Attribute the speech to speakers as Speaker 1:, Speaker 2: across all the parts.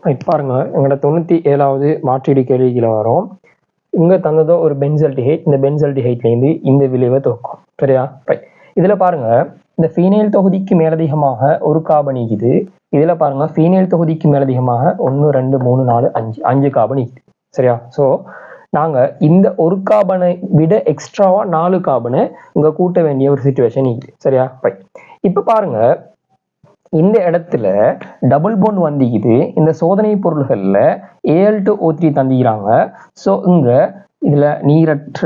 Speaker 1: பாருங்க, எங்களோட 97வது மாற்றீடு கேள்விகளை வரும். இங்க தந்ததோ ஒரு பென்சல்டிஹைட். இந்த பென்சல்டிஹைட்லேருந்து இந்த விளைவை தோக்கும். சரியா? ரைட். இதுல பாருங்க, இந்த ஃபீனைல் தொகுதிக்கு மேலதிகமாக ஒரு கார்பன் இருக்குது. இதுல பாருங்க, ஃபீனைல் தொகுதிக்கு மேலதிகமாக 1 2 3 4 5 கார்பன் இருக்குது. சரியா? ஸோ நாங்க இந்த ஒரு கார்பனை விட எக்ஸ்ட்ராவா 4 கார்பனை இங்க கூட்ட வேண்டிய ஒரு சிச்சுவேஷன் இருக்குது. சரியா? ரைட். இப்ப பாருங்க, இந்த இடத்துல டபுள் பாண்ட் வந்திக்குது. இந்த சோதனை பொருள்கள்ல Al2O3 தந்திக்கிறாங்க. ஸோ இங்க இதுல நீரற்ற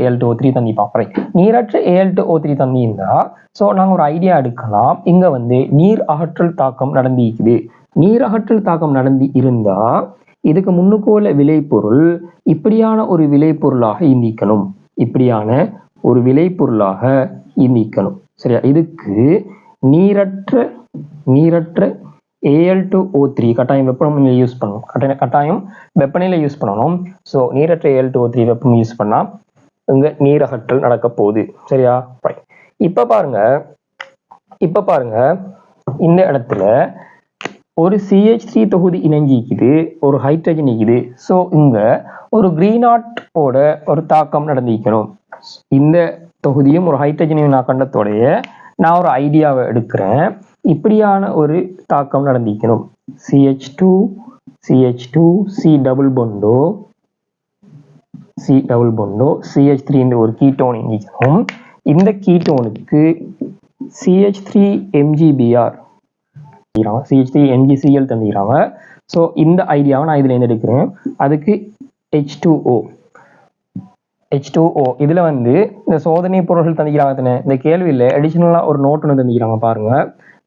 Speaker 1: Al2O3 தந்திப்பாங்க. நீரற்ற Al2O3 தந்திருந்தா ஸோ நாங்க ஒரு ஐடியா எடுக்கலாம். இங்க வந்து நீர் அகற்றல் தாக்கம் நடந்திருக்குது. நீர் அகற்றல் தாக்கம் நடந்து இருந்தா இதுக்கு முன்னுக்கோல விளைபொருள் இப்படியான ஒரு விளைபொருளாக இந்திக்கணும். இப்படியான ஒரு விளைபொருளாக இந்திக்கணும். சரியா? இதுக்கு நீரற்ற Al2O3 கட்டாயம் வெப்பநிலை யூஸ் பண்ணணும். கட்டாயம் வெப்பநிலை யூஸ் பண்ணணும். ஸோ நீரற்ற Al2O3 வெப்பம் யூஸ் பண்ணா இங்க நீர் அகற்றல் நடக்க போகுது. சரியா? இப்ப பாருங்க இந்த இடத்துல ஒரு CH3 தொகுதி இணைஞ்சிக்குது, ஒரு ஹைட்ரஜன் இருக்குது. ஸோ இங்க ஒரு கிரீனாட்டோட ஒரு தாக்கம் நடந்திருக்கணும். இந்த தொகுதியும் ஒரு ஹைட்ரஜனையும் நான் கண்டத்தோடைய நான் ஒரு ஐடியாவை எடுக்கிறேன். இப்படியான ஒரு தாக்கம் நடந்திருக்கணும். CH2 C டபுள் பொண்டோ CH3 இந்த ஒரு கீட்டோன் இணைக்கணும். இந்த கீட்டோனுக்கு CH3 MgBr CH3 MgCl தந்திக்கிறாங்க. ஸோ இந்த ஐடியாவை நான் இதுல இருந்து எடுக்கிறேன். அதுக்கு H2O இதுல வந்து இந்த சோதனை பொருட்கள் தந்திக்கிறாங்க தானே. இந்த கேள்வியில அடிஷனலா ஒரு நோட் ஒன்று தந்திக்கிறாங்க பாருங்க.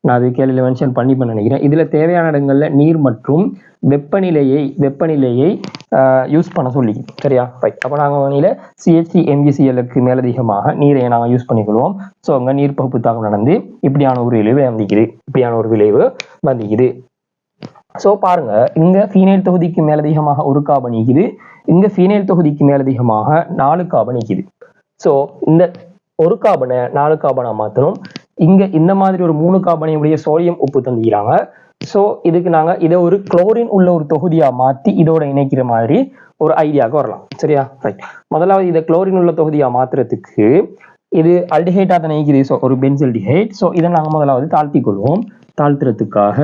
Speaker 1: நான் அது கேள்வியில மென்ஷன் பண்ணி நினைக்கிறேன். இதுல தேவையான இடங்கள்ல நீர் மற்றும் வெப்பநிலையை யூஸ் பண்ண சொல்லி. சரியா? ரைட். அப்போ நாங்கள் வகையில் CH3 MgClக்கு மேலதிகமாக நீரை நாங்கள் யூஸ் பண்ணிக்கொள்வோம். ஸோ அங்கே நீர் பகுப்பு தாக்கம் நடந்து இப்படியான ஒரு விளைவு வந்திக்குது. ஸோ பாருங்க, இங்க ஃபீனைல் தொகுதிக்கு மேலதிகமாக ஒரு கார்பன் இருக்குது. இங்க ஃபீனைல் தொகுதிக்கு மேலதிகமாக 4 கார்பன் இருக்குது. ஸோ இந்த ஒரு கார்பனை 4 கார்பனா மாற்றணும். இங்க இந்த மாதிரி ஒரு 3 கார்பனையுடைய சோடியம் உப்பு தந்திக்கிறாங்க. ஸோ இதுக்கு நாங்க இதை ஒரு குளோரின் உள்ள ஒரு தொகுதியா மாற்றி இதோட இணைக்கிற மாதிரி ஒரு ஐடியாவுக்கு வரலாம். சரியா? ரைட். முதலாவது இதை குளோரின் உள்ள தொகுதியா மாத்துறதுக்கு இது அல்டிஹைட்டா தான் இணைக்குது. ஸோ ஒரு பென்சல்டிஹைட். ஸோ இதை நாங்கள் முதலாவது தாழ்த்திக் கொள்வோம். தாழ்த்துறதுக்காக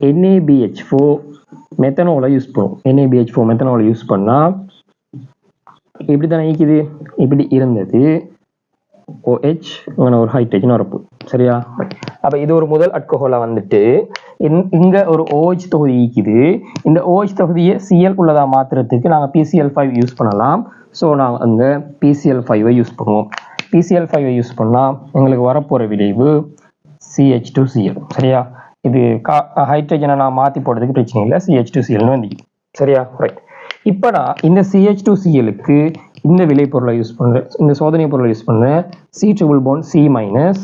Speaker 1: NaBH4 மெத்தனோலை யூஸ் பண்ணுவோம். NaBH4 மெத்தனோலை யூஸ் பண்ணா இப்படி தான் இணைக்குது. இப்படி இருந்தது OH ஒரு ஹைட்ரஜன் வரப்பு. சரியா? அப்ப இது ஒரு முதல் அல்கஹாலா வந்துட்டு இங்க ஒரு OH தொகுதி இருக்குது. இந்த OH தொகுதியை Cl உள்ளதா மாத்துறதுக்கு நாங்க PCl5 யூஸ் பண்ணலாம். ஸோ நாங்க அங்க PCl5 யூஸ் பண்ணுவோம். PCl5 யூஸ் பண்ணா எங்களுக்கு வரப்போற விளைவு CH2Cl. சரியா? இது ஹைட்ரஜனை நான் மாத்தி போடுறதுக்கு பிரச்சனை இல்லை. CH2Cl வந்து. சரியா? ரைட். இப்ப நான் இந்த CH2Clக்கு இந்த விளைபொருளை யூஸ் பண்றேன். இந்த சோதனை பொருளை யூஸ் பண்றேன். C triple bond C minus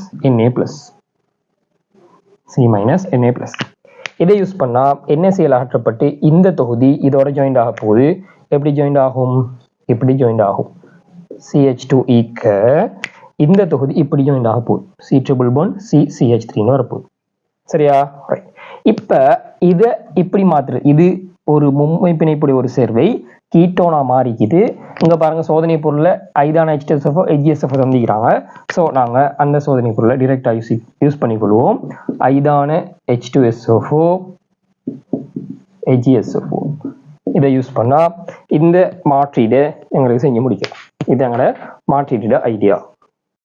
Speaker 1: Na+. இதை யூஸ் பண்ணா NaCl அகற்றப்பட்டு இந்த தொகுதி இதோட ஜாயிண்ட் ஆக போகுது. எப்படி ஜாயிண்ட் ஆகும்? இப்படி ஜாயிண்ட் ஆகும். CH2க்கு இந்த தொகுதி இப்படி ஜாயிண்ட் ஆக போகுது. C triple bond CH3 வரப்போகுது. சரியா? ரைட். இப்ப இத இப்படி மாத்துறது, இது ஒரு மும்மை பிணைப்புடைய ஒரு சேர்வை கீட்டோனா மாறிக்குது. இங்க பாருங்க, சோதனை பொருள்ல ஐதான H2SO4 HgSO4 தந்திக்கிறாங்க. ஸோ நாங்க அந்த சோதனை பொருளை டிரெக்டா யூஸ் பண்ணிக்கொள்வோம். ஐதான H2SO4 HgSO4 இதை யூஸ் பண்ணா இந்த மாற்றீடை எங்களுக்கு செஞ்சு முடிக்கலாம். இது எங்களோட மாற்றீடு ஐடியா.